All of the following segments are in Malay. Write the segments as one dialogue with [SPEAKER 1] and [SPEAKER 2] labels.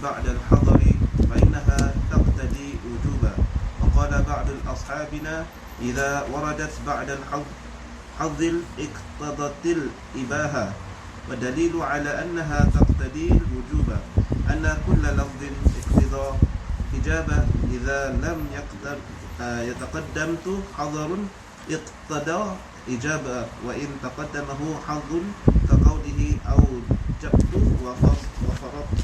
[SPEAKER 1] بعد الحضر فإنها تقتضي وجوبا. وقال بعض أصحابنا إذا وردت بعد الحظ اقتضت الإباحة. والدليل على أنها تقتضي الوجوب أن كل لفظ اقتضى إجابة إذا لم يتقدم حظر اقتضى إجابة وإن تقدمه حظ كقوله أوجبت وفرضت.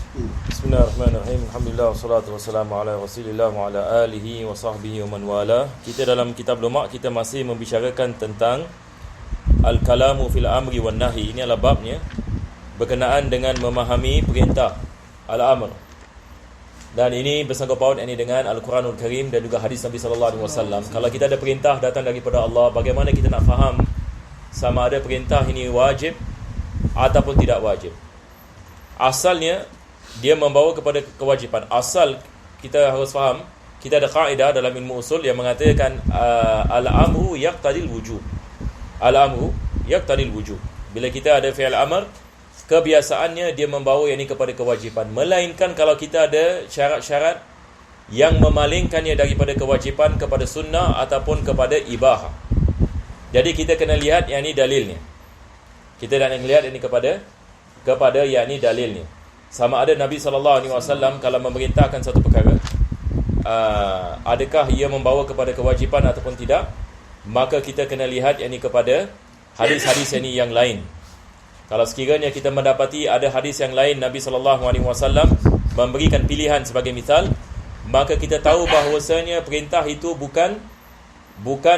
[SPEAKER 2] Bismillahirrahmanirrahim. Alhamdulillah wassalatu wassalamu ala Rasulillah wa ala alihi wa sahbihi wa man wala. Kita dalam kitab Lumak kita masih membicarakan tentang al-kalamu fil amri wan nahi. Ini adalah babnya berkenaan dengan memahami perintah al-amr. Dan ini bersangkut paut ini dengan Al-Quranul Karim dan juga hadis Nabi sallallahu alaihi wasallam. Kalau kita ada perintah datang daripada Allah, bagaimana kita nak faham sama ada perintah ini wajib ataupun tidak wajib? Asalnya dia membawa kepada kewajipan. Asal kita harus faham, kita ada kaedah dalam ilmu usul yang mengatakan al-amru yaqtadil wujub. Al-amru yaqtadil wujub. Bila kita ada fi'il amr, kebiasaannya dia membawa yang ini kepada kewajipan. Melainkan kalau kita ada syarat-syarat yang memalingkannya daripada kewajipan kepada sunnah ataupun kepada ibahah. Jadi kita kena lihat yang ini dalilnya. Kita nak lihat ini kepada yang ini dalilnya. Sama ada Nabi SAW kalau memerintahkan satu perkara, adakah ia membawa kepada kewajipan ataupun tidak, maka kita kena lihat yang ini kepada hadis-hadis yang ini yang lain. Kalau sekiranya kita mendapati ada hadis yang lain Nabi SAW memberikan pilihan sebagai misal, maka kita tahu bahawasanya perintah itu bukan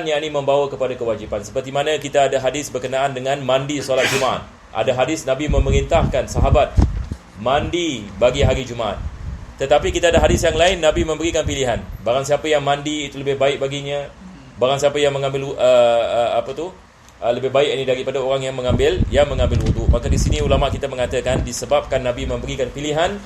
[SPEAKER 2] yang ini membawa kepada kewajipan. Seperti mana kita ada hadis berkenaan dengan mandi solat Jumaat. Ada hadis Nabi memerintahkan sahabat mandi bagi hari Jumaat. Tetapi kita ada hadis yang lain Nabi memberikan pilihan. Barang siapa yang mandi itu lebih baik baginya. Barang siapa yang mengambil lebih baik ini daripada orang yang mengambil wudu. Maka di sini ulama kita mengatakan disebabkan Nabi memberikan pilihan,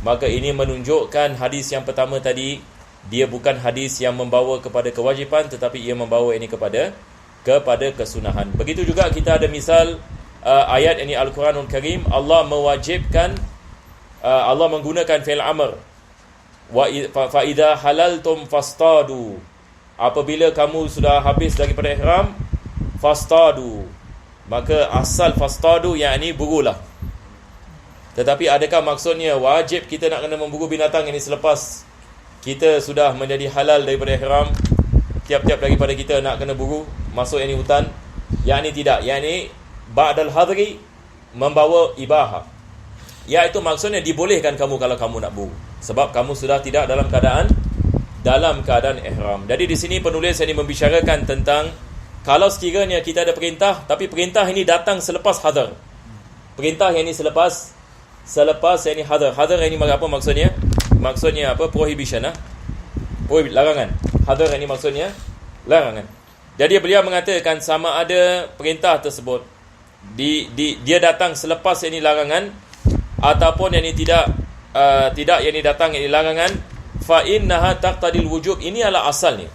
[SPEAKER 2] maka ini menunjukkan hadis yang pertama tadi dia bukan hadis yang membawa kepada kewajipan, tetapi ia membawa ini kepada kesunahan. Begitu juga kita ada misal ayat ini Al-Quranul Karim, Allah mewajibkan, Allah menggunakan fi'il amr, fa idza halaltum fastadu. Apabila kamu sudah habis daripada ihram, fastadu. Maka asal fastadu yakni burulah. Tetapi adakah maksudnya wajib kita nak kena memburu binatang ini selepas kita sudah menjadi halal daripada ihram? Tiap-tiap daripada kita nak kena buru masuk ini hutan? Yakni tidak. Yakni ba'dal hadri membawa ibahah. Iaitu maksudnya dibolehkan kamu kalau kamu nak buru, sebab kamu sudah tidak dalam keadaan ihram. Jadi di sini penulis ini membicarakan tentang kalau sekiranya kita ada perintah, tapi perintah ini datang selepas hadar. Perintah yang ini selepas yang ini hadar. Hadar yang ini apa maksudnya? Maksudnya apa? Prohibition, larangan. Hadar yang ini maksudnya larangan. Jadi beliau mengatakan sama ada perintah tersebut dia datang selepas yang ini larangan ataupun yang ini tidak yang ini datang yang ini larangan, fa innaha taqtadil wujub. Ini adalah asalnya.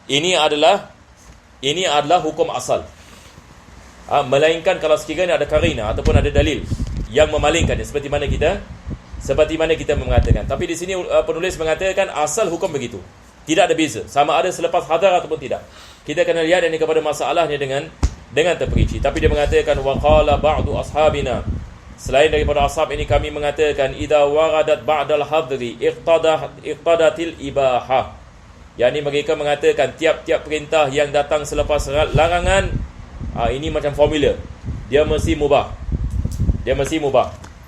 [SPEAKER 2] Ini adalah hukum asal. Melainkan kalau sekiranya ada karina ataupun ada dalil yang memalingkannya, seperti mana kita mengatakan. Tapi di sini penulis mengatakan asal hukum begitu. Tidak ada beza, sama ada selepas hadar ataupun tidak. Kita kena lihat ini kepada masalahnya dengan terperinci. Tapi dia mengatakan waqala ba'du ashabina, selain daripada ashab ini kami mengatakan idza waradat ba'dal hadri iqtadatil ibahah. Yang ini mereka mengatakan tiap-tiap perintah yang datang selepas larangan, ini macam formula, dia mesti mubah.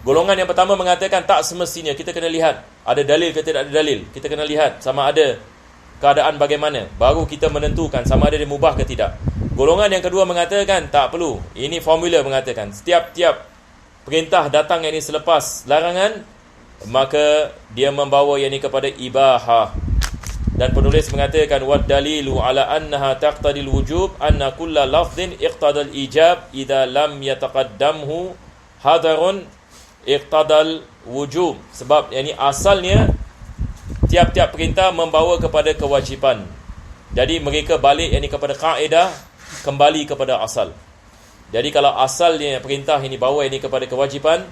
[SPEAKER 2] Golongan yang pertama mengatakan tak semestinya. Kita kena lihat ada dalil ke tidak ada dalil. Kita kena lihat sama ada keadaan bagaimana, baru kita menentukan sama ada dia mubah ke tidak. Golongan yang kedua mengatakan tak perlu. Ini formula mengatakan setiap-tiap perintah datang yang ini selepas larangan, maka dia membawa yang ini kepada ibahah. Dan penulis mengatakan wad dalilu ala annaha taqtadil wujub anna kulla lafdhin iqtadal ijab idza lam yataqaddamhu hadarun iqtadal wujub. Sebab yang ini asalnya tiap-tiap perintah membawa kepada kewajipan. Jadi mereka balik yang ini kepada kaedah, kembali kepada asal. Jadi kalau asalnya perintah ini bawa ini kepada kewajipan,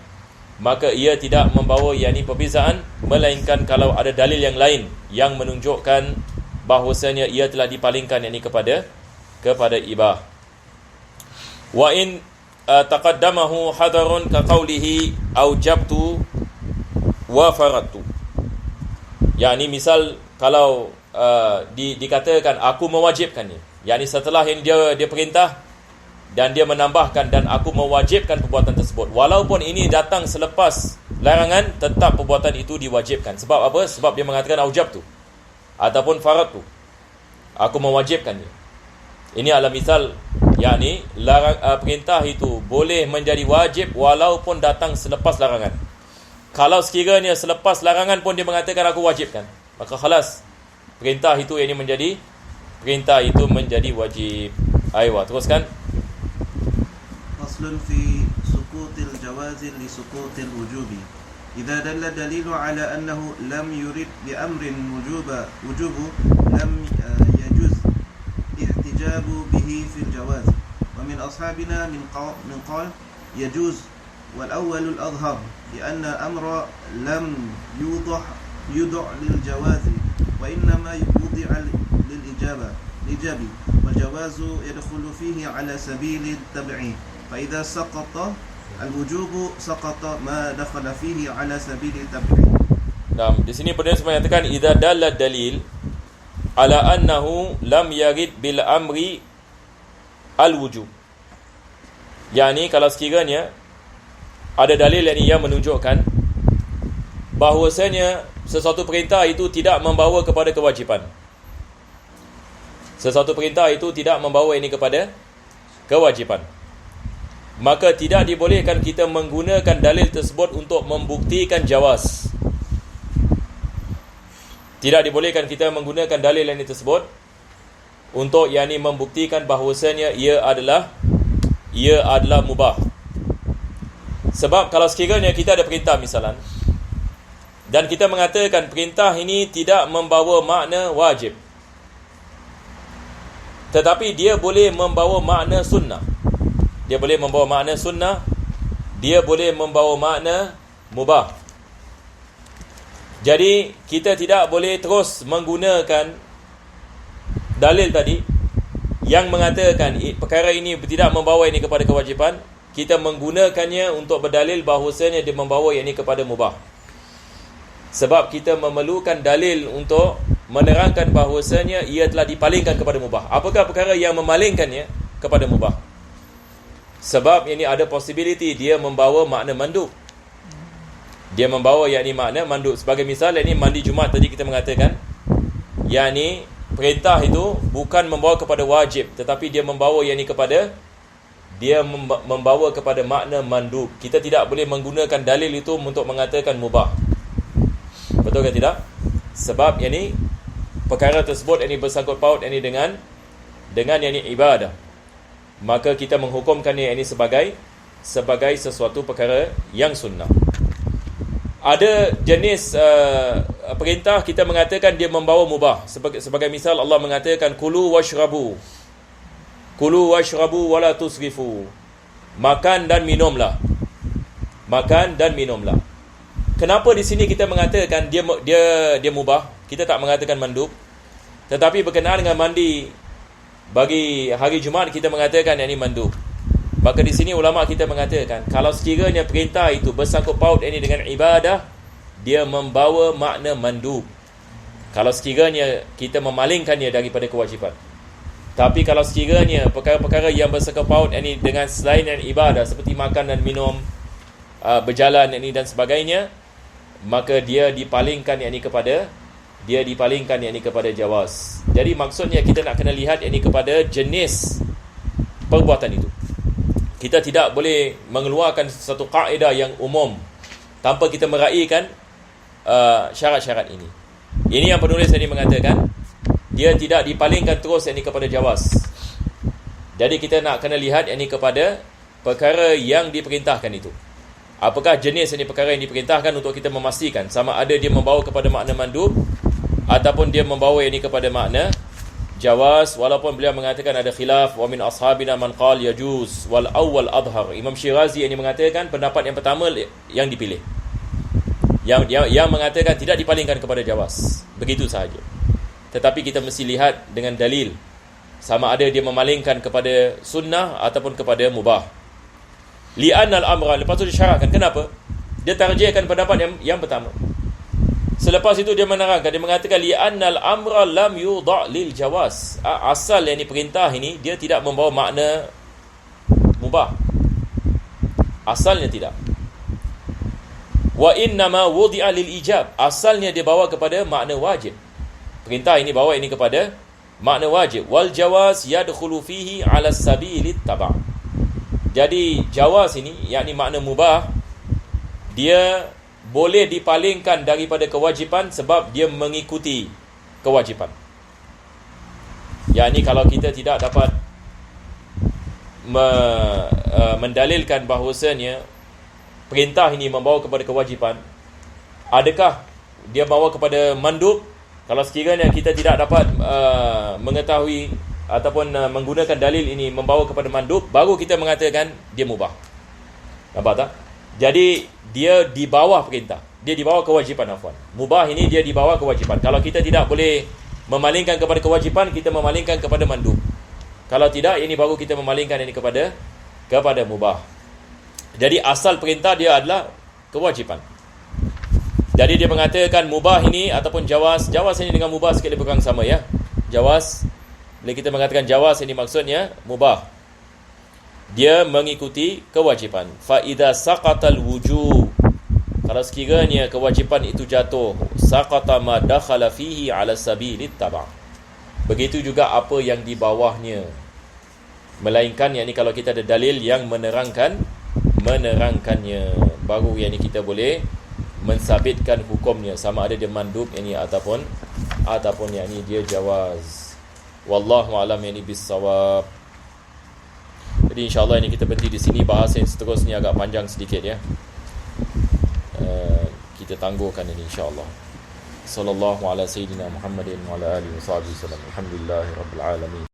[SPEAKER 2] maka ia tidak membawa yakni perbezaan, melainkan kalau ada dalil yang lain yang menunjukkan bahwasanya ia telah dipalingkan yakni kepada ibah. Wa in taqaddamahu hadarun ka qawlihi aujabtu wa faradtu. Yakni misal kalau dikatakan aku mewajibkannya, yakni setelah yang dia perintah dan dia menambahkan dan aku mewajibkan perbuatan tersebut, walaupun ini datang selepas larangan, tetap perbuatan itu diwajibkan. Sebab apa? Sebab dia mengatakan aujabtu ataupun faradtu, aku mewajibkannya. Ini adalah misal, yakni perintah itu boleh menjadi wajib walaupun datang selepas larangan. Kalau sekiranya selepas larangan pun dia mengatakan aku wajibkan, maka khalas, perintah itu menjadi wajib. Aywa, teruskan.
[SPEAKER 1] فصل في سقوط الجواز لسقوط الوجوب إذا دل الدليل على أنه لم يرد بأمر وجوب لم يجوز احتجاب به في الجواز ومن أصحابنا من قال يجوز والأول الأظهر لأن أمر لم يوضع للجواز وإنما وضع للإجابة والجواز يدخل فيه على سبيل التبعيد فإذا سقط الوجوب سقط ما دخل فيه على سبيل التبعيد.
[SPEAKER 2] Nah, di sini penulis mengatakan idza dalla dalil ala annahu lam yarid bil amri al wujub. Yani kalau sekiranya ada dalil yang menunjukkan bahwasanya sesuatu perintah itu tidak membawa kepada kewajipan. Sesuatu perintah itu tidak membawa ini kepada kewajipan, maka tidak dibolehkan kita menggunakan dalil tersebut untuk membuktikan jawaz. Tidak dibolehkan kita menggunakan dalil yang tersebut untuk yakni membuktikan bahawasanya ia adalah mubah. Sebab kalau sekiranya kita ada perintah misalan, dan kita mengatakan perintah ini tidak membawa makna wajib, tetapi dia boleh membawa makna sunnah. Dia boleh membawa makna sunnah, dia boleh membawa makna mubah. Jadi kita tidak boleh terus menggunakan dalil tadi yang mengatakan perkara ini tidak membawa ini kepada kewajipan, kita menggunakannya untuk berdalil bahawasanya dia membawa ini kepada mubah. Sebab kita memerlukan dalil untuk menerangkan bahawasanya ia telah dipalingkan kepada mubah. Apakah perkara yang memalingkannya kepada mubah? Sebab ini ada possibility dia membawa makna mandub. Dia membawa yakni makna mandub. Sebagai misal, yakni mandi Jumaat tadi kita mengatakan, yakni perintah itu bukan membawa kepada wajib, tetapi dia membawa yakni kepada membawa kepada makna mandub. Kita tidak boleh menggunakan dalil itu untuk mengatakan mubah. Betul ke tidak? Sebab yakni perkara tersebut yakni bersangkut paut yakni dengan yakni ibadah. Maka kita menghukumkannya ini sebagai sesuatu perkara yang sunnah. Ada jenis perintah kita mengatakan dia membawa mubah. Sebagai misal Allah mengatakan kulu washrabu wala tusrifu. Makan dan minumlah. Kenapa di sini kita mengatakan dia mubah? Kita tak mengatakan mandub. Tetapi berkenaan dengan mandi bagi hari Jumaat kita mengatakan yang ini mandub. Maka di sini ulama kita mengatakan kalau sekiranya perintah itu bersangkut paut ini dengan ibadah, dia membawa makna mandub. Kalau sekiranya kita memalingkannya daripada kewajipan. Tapi kalau sekiranya perkara-perkara yang bersangkut paut ini dengan selain yang ibadah seperti makan dan minum, berjalan ini dan sebagainya, maka dia dipalingkan yakni kepada jawaz. Jadi maksudnya kita nak kena lihat yakni kepada jenis perbuatan itu. Kita tidak boleh mengeluarkan satu kaedah yang umum tanpa kita meraihkan syarat-syarat ini. Ini yang penulis tadi mengatakan dia tidak dipalingkan terus yakni kepada jawaz. Jadi kita nak kena lihat yakni kepada perkara yang diperintahkan itu. Apakah jenis ini perkara yang diperintahkan untuk kita memastikan sama ada dia membawa kepada makna mandub ataupun dia membawa ini kepada makna jawaz, walaupun beliau mengatakan ada khilaf, wa min ashabina man qala yajuz wal awwal adhhar. Imam Syirazi ini mengatakan pendapat yang pertama yang dipilih, yang mengatakan tidak dipalingkan kepada jawaz, begitu sahaja. Tetapi kita mesti lihat dengan dalil, sama ada dia memalingkan kepada sunnah ataupun kepada mubah. Li'annal amra, lepas tu disyaratkan kenapa dia tarjihkan pendapat yang pertama. Selepas itu dia menerangkan, dia mengatakan li'annal amra lam yudha' lil jawaz. Asal yang perintah ini dia tidak membawa makna mubah. Asalnya tidak. Wa innama wudi'a lil ijab. Asalnya dia bawa kepada makna wajib. Perintah ini bawa ini kepada makna wajib. Wal jawaz yadkhulu fihi 'ala sabilit taba'. Jadi jawaz ini, yakni makna mubah, dia boleh dipalingkan daripada kewajipan sebab dia mengikuti kewajipan. Yakni kalau kita tidak dapat mendalilkan bahawasanya perintah ini membawa kepada kewajipan, adakah dia bawa kepada mandub? Kalau sekiranya kita tidak dapat mengetahui ataupun menggunakan dalil ini membawa kepada mandub, baru kita mengatakan dia mubah. Nampak tak? Jadi dia di bawah perintah, dia di bawah kewajipan. Mubah ini dia di bawah kewajipan. Kalau kita tidak boleh memalingkan kepada kewajipan, kita memalingkan kepada mandub. Kalau tidak, ini baru kita memalingkan ini kepada mubah. Jadi asal perintah dia adalah kewajipan. Jadi dia mengatakan mubah ini ataupun jawaz ini dengan mubah sikit lebih kurang sama, ya. Jawaz, bila kita mengatakan jawaz ini maksudnya mubah, dia mengikuti kewajipan. Fa idza saqatal wujub, kalau sekiranya kewajipan itu jatuh, saqata ma dakhala fihi ala sabilit taba'. Begitu juga apa yang di bawahnya, melainkan yakni kalau kita ada dalil yang menerangkannya, baru yakni kita boleh mensabitkan hukumnya, sama ada dia mandub yakni ataupun yakni dia jawaz. Wallahu a'lam yakni bis-shawab. Jadi insyaAllah ini kita berhenti di sini. Bahasa yang seterusnya agak panjang sedikit, ya. Kita tangguhkan ini insyaAllah. Sallallahu ala sayyidina Muhammadin wa ala alihi wa sahbihi sallam. Alhamdulillahi rabbil alamin.